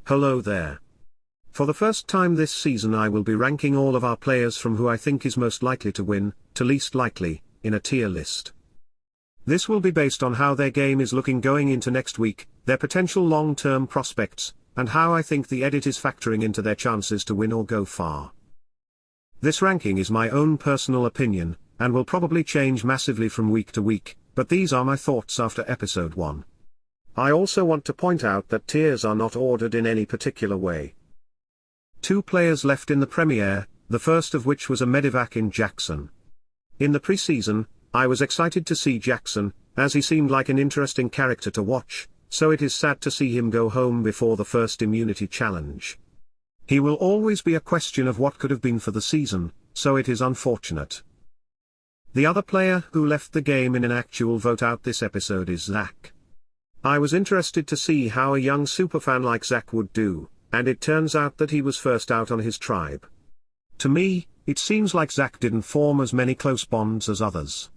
Hello there. For the first time this season I will be ranking all of our players from who I think is most likely to win, to least likely, in a tier list. This will be based on how their game is looking going into next week, their potential long-term prospects, and how I think the edit is factoring into their chances to win or go far. This ranking is my own personal opinion, and will probably change massively from week to week, but these are my thoughts after episode 1. I also want to point out that tiers are not ordered in any particular way. 2 players left in the premiere, the first of which was a medevac in Jackson. In the pre-season, I was excited to see Jackson, as he seemed like an interesting character to watch, so it is sad to see him go home before the first immunity challenge. He will always be a question of what could have been for the season, so it is unfortunate. The other player who left the game in an actual vote out this episode is Zach. I was interested to see how a young superfan like Zach would do, and it turns out that he was first out on his tribe. To me, it seems like Zach didn't form as many close bonds as others.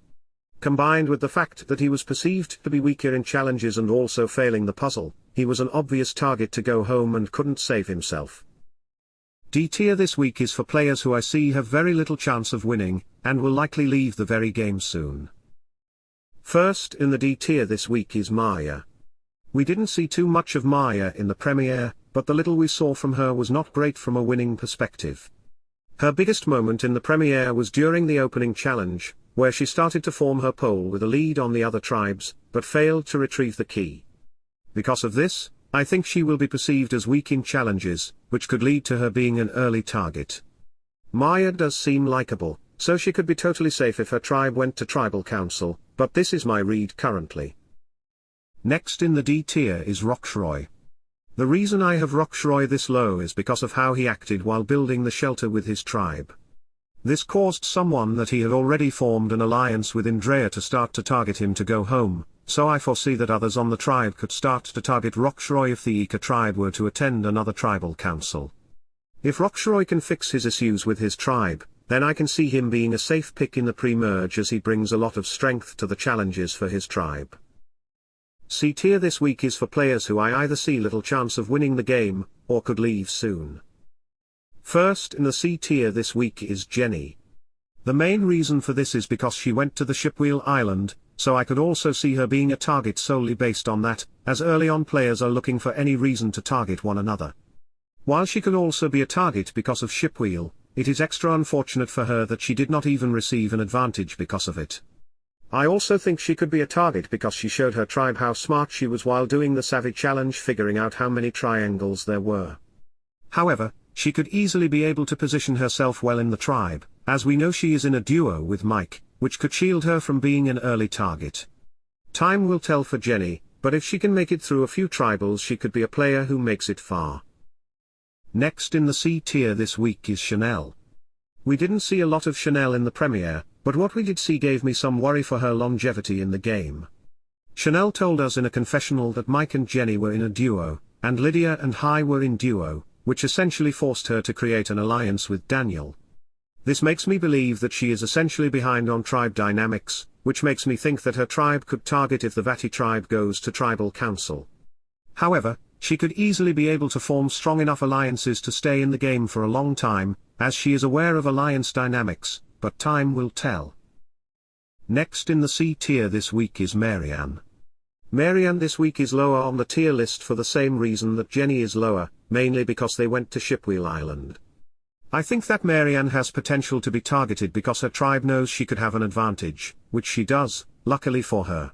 Combined with the fact that he was perceived to be weaker in challenges and also failing the puzzle, he was an obvious target to go home and couldn't save himself. D tier this week is for players who I see have very little chance of winning, and will likely leave the very game soon. First in the D tier this week is Marya. We didn't see too much of Marya in the premiere, but the little we saw from her was not great from a winning perspective. Her biggest moment in the premiere was during the opening challenge, where she started to form her pole with a lead on the other tribes, but failed to retrieve the key. Because of this, I think she will be perceived as weak in challenges, which could lead to her being an early target. Marya does seem likable, so she could be totally safe if her tribe went to tribal council, but this is my read currently. Next in the D tier is Rocksroy. The reason I have Rocksroy this low is because of how he acted while building the shelter with his tribe. This caused someone that he had already formed an alliance with in Drea to start to target him to go home, so I foresee that others on the tribe could start to target Rocksroy if the Ika tribe were to attend another tribal council. If Rocksroy can fix his issues with his tribe, then I can see him being a safe pick in the pre-merge as he brings a lot of strength to the challenges for his tribe. C tier this week is for players who I either see little chance of winning the game, or could leave soon. First in the C tier this week is Jenny. The main reason for this is because she went to the Shipwheel Island, so I could also see her being a target solely based on that, as early on players are looking for any reason to target one another. While she could also be a target because of Shipwheel, it is extra unfortunate for her that she did not even receive an advantage because of it. I also think she could be a target because she showed her tribe how smart she was while doing the Savvy Challenge, figuring out how many triangles there were. However, she could easily be able to position herself well in the tribe, as we know she is in a duo with Mike, which could shield her from being an early target. Time will tell for Jenny, but if she can make it through a few tribals she could be a player who makes it far. Next in the C tier this week is Chanelle. We didn't see a lot of Chanelle in the premiere, but what we did see gave me some worry for her longevity in the game. Chanelle told us in a confessional that Mike and Jenny were in a duo, and Lydia and Hai were in duo, which essentially forced her to create an alliance with Daniel. This makes me believe that she is essentially behind on tribe dynamics, which makes me think that her tribe could target if the Vati tribe goes to tribal council. However, she could easily be able to form strong enough alliances to stay in the game for a long time, as she is aware of alliance dynamics, but time will tell. Next in the C tier this week is Marianne. Marianne this week is lower on the tier list for the same reason that Jenny is lower, mainly because they went to Shipwheel Island. I think that Marianne has potential to be targeted because her tribe knows she could have an advantage, which she does, luckily for her.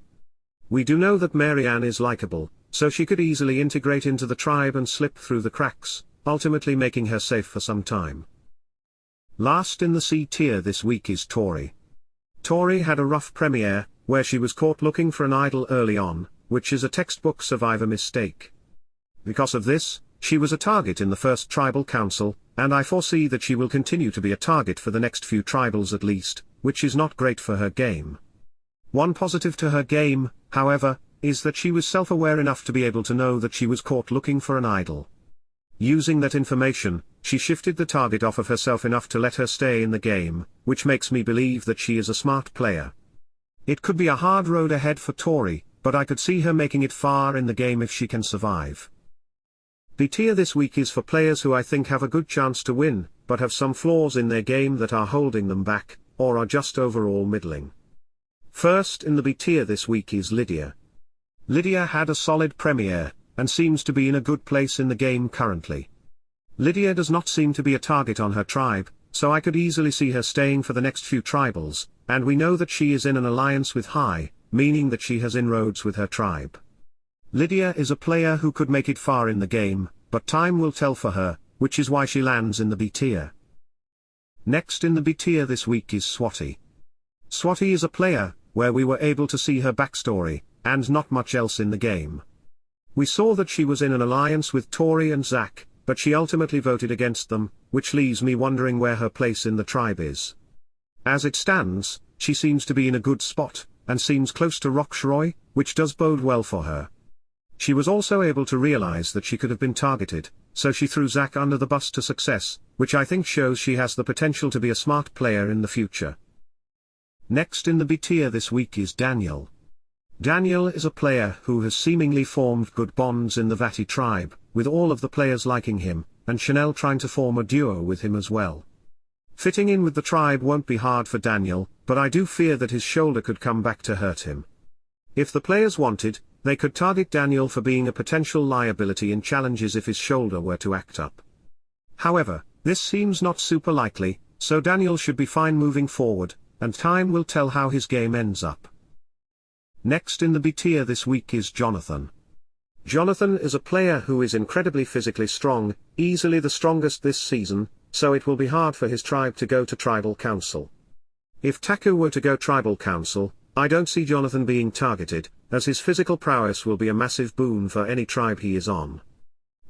We do know that Marianne is likable, so she could easily integrate into the tribe and slip through the cracks, ultimately making her safe for some time. Last in the C tier this week is Tori. Tori had a rough premiere, where she was caught looking for an idol early on, which is a textbook survivor mistake. Because of this, she was a target in the first tribal council, and I foresee that she will continue to be a target for the next few tribals at least, which is not great for her game. One positive to her game, however, is that she was self-aware enough to be able to know that she was caught looking for an idol. Using that information, she shifted the target off of herself enough to let her stay in the game, which makes me believe that she is a smart player. It could be a hard road ahead for Tori, but I could see her making it far in the game if she can survive. B tier this week is for players who I think have a good chance to win, but have some flaws in their game that are holding them back, or are just overall middling. First in the B tier this week is Lydia. Lydia had a solid premiere, and seems to be in a good place in the game currently. Lydia does not seem to be a target on her tribe, so I could easily see her staying for the next few tribals, and we know that she is in an alliance with High, meaning that she has inroads with her tribe. Lydia is a player who could make it far in the game, but time will tell for her, which is why she lands in the B tier. Next in the B tier this week is Swati. Swati is a player, where we were able to see her backstory, and not much else in the game. We saw that she was in an alliance with Tori and Zach, but she ultimately voted against them, which leaves me wondering where her place in the tribe is. As it stands, she seems to be in a good spot, and seems close to Rocksroy, which does bode well for her. She was also able to realize that she could have been targeted, so she threw Zach under the bus to success, which I think shows she has the potential to be a smart player in the future. Next in the B tier this week is Daniel. Daniel is a player who has seemingly formed good bonds in the Vati tribe, with all of the players liking him, and Chanelle trying to form a duo with him as well. Fitting in with the tribe won't be hard for Daniel, but I do fear that his shoulder could come back to hurt him. If the players wanted, they could target Daniel for being a potential liability in challenges if his shoulder were to act up. However, this seems not super likely, so Daniel should be fine moving forward, and time will tell how his game ends up. Next in the B tier this week is Jonathan. Jonathan is a player who is incredibly physically strong, easily the strongest this season, so it will be hard for his tribe to go to Tribal Council. If Taku were to go Tribal Council, I don't see Jonathan being targeted, as his physical prowess will be a massive boon for any tribe he is on.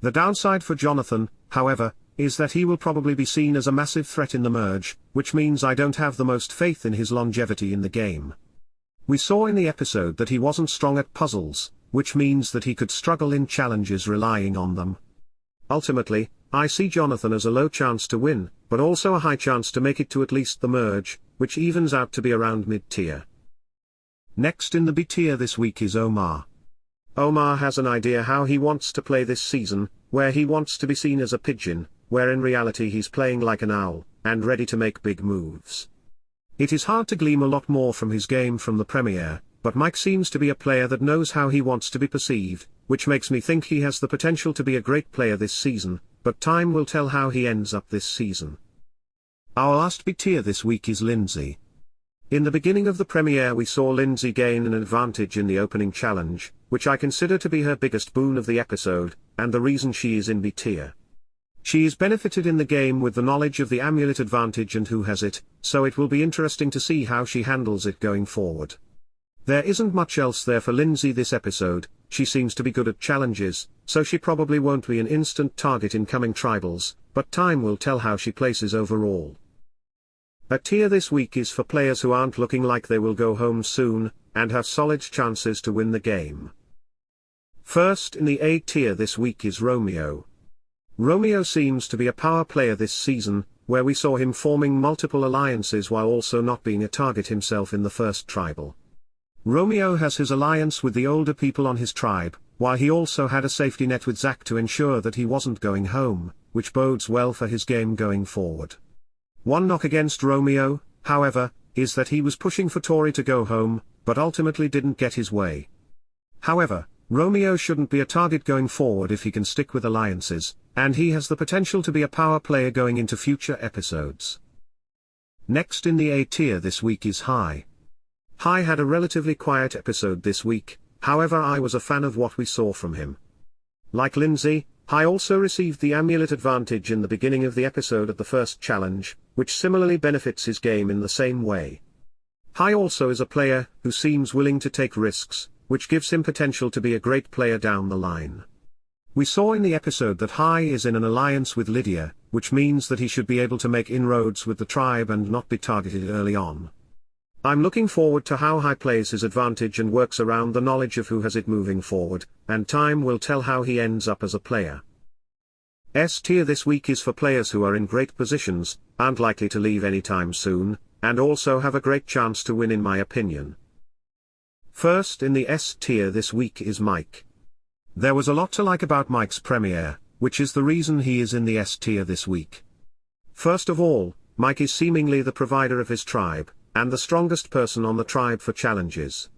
The downside for Jonathan, however, is that he will probably be seen as a massive threat in the merge, which means I don't have the most faith in his longevity in the game. We saw in the episode that he wasn't strong at puzzles, which means that he could struggle in challenges relying on them. Ultimately, I see Jonathan as a low chance to win, but also a high chance to make it to at least the merge, which evens out to be around mid-tier. Next in the B tier this week is Omar. Omar has an idea how he wants to play this season, where he wants to be seen as a pigeon, where in reality he's playing like an owl, and ready to make big moves. It is hard to glean a lot more from his game from the premiere, but Mike seems to be a player that knows how he wants to be perceived, which makes me think he has the potential to be a great player this season, but time will tell how he ends up this season. Our last B tier this week is Lindsay. In the beginning of the premiere we saw Lindsay gain an advantage in the opening challenge, which I consider to be her biggest boon of the episode, and the reason she is in B tier. She is benefited in the game with the knowledge of the amulet advantage and who has it, so it will be interesting to see how she handles it going forward. There isn't much else there for Lindsay this episode, she seems to be good at challenges, so she probably won't be an instant target in coming tribals, but time will tell how she places overall. A tier this week is for players who aren't looking like they will go home soon, and have solid chances to win the game. First in the A tier this week is Romeo. Romeo seems to be a power player this season, where we saw him forming multiple alliances while also not being a target himself in the first tribal. Romeo has his alliance with the older people on his tribe, while he also had a safety net with Zach to ensure that he wasn't going home, which bodes well for his game going forward. One knock against Romeo, however, is that he was pushing for Tori to go home, but ultimately didn't get his way. However, Romeo shouldn't be a target going forward if he can stick with alliances, and he has the potential to be a power player going into future episodes. Next in the A tier this week is High. High had a relatively quiet episode this week, however I was a fan of what we saw from him. Like Lindsay, High also received the amulet advantage in the beginning of the episode at the first challenge, which similarly benefits his game in the same way. High also is a player who seems willing to take risks, which gives him potential to be a great player down the line. We saw in the episode that High is in an alliance with Lydia, which means that he should be able to make inroads with the tribe and not be targeted early on. I'm looking forward to how High plays his advantage and works around the knowledge of who has it moving forward, and time will tell how he ends up as a player. S tier this week is for players who are in great positions, aren't likely to leave anytime soon, and also have a great chance to win in my opinion. First in the S tier this week is Mike. There was a lot to like about Mike's premiere, which is the reason he is in the S tier this week. First of all, Mike is seemingly the provider of his tribe, and the strongest person on the tribe for challenges.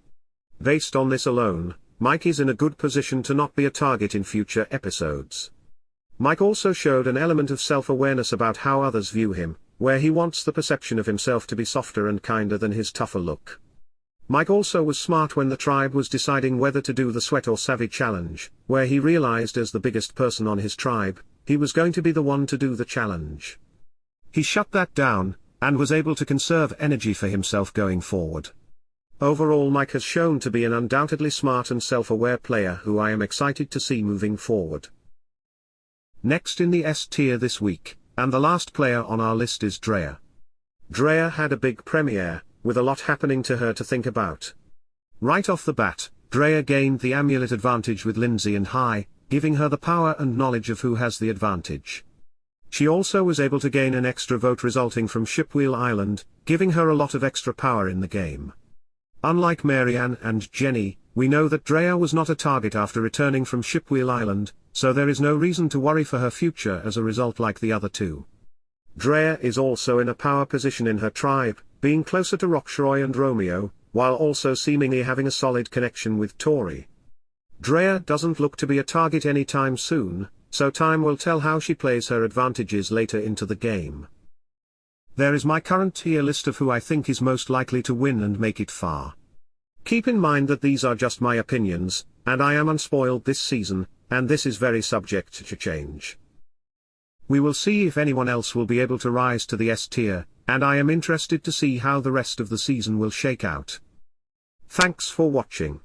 Based on this alone, Mike is in a good position to not be a target in future episodes. Mike also showed an element of self-awareness about how others view him, where he wants the perception of himself to be softer and kinder than his tougher look. Mike also was smart when the tribe was deciding whether to do the sweat or savvy challenge, where he realized as the biggest person on his tribe, he was going to be the one to do the challenge. He shut that down, and was able to conserve energy for himself going forward. Overall, Mike has shown to be an undoubtedly smart and self-aware player who I am excited to see moving forward. Next in the S tier this week, and the last player on our list is Drea. Drea had a big premiere, with a lot happening to her to think about. Right off the bat, Drea gained the amulet advantage with Lindsay and High, giving her the power and knowledge of who has the advantage. She also was able to gain an extra vote resulting from Shipwheel Island, giving her a lot of extra power in the game. Unlike Marianne and Jenny, we know that Drea was not a target after returning from Shipwheel Island, so there is no reason to worry for her future as a result like the other two. Drea is also in a power position in her tribe, being closer to Rocksroy and Romeo, while also seemingly having a solid connection with Tori. Drea doesn't look to be a target anytime soon, so time will tell how she plays her advantages later into the game. There is my current tier list of who I think is most likely to win and make it far. Keep in mind that these are just my opinions, and I am unspoiled this season, and this is very subject to change. We will see if anyone else will be able to rise to the S tier, and I am interested to see how the rest of the season will shake out. Thanks for watching.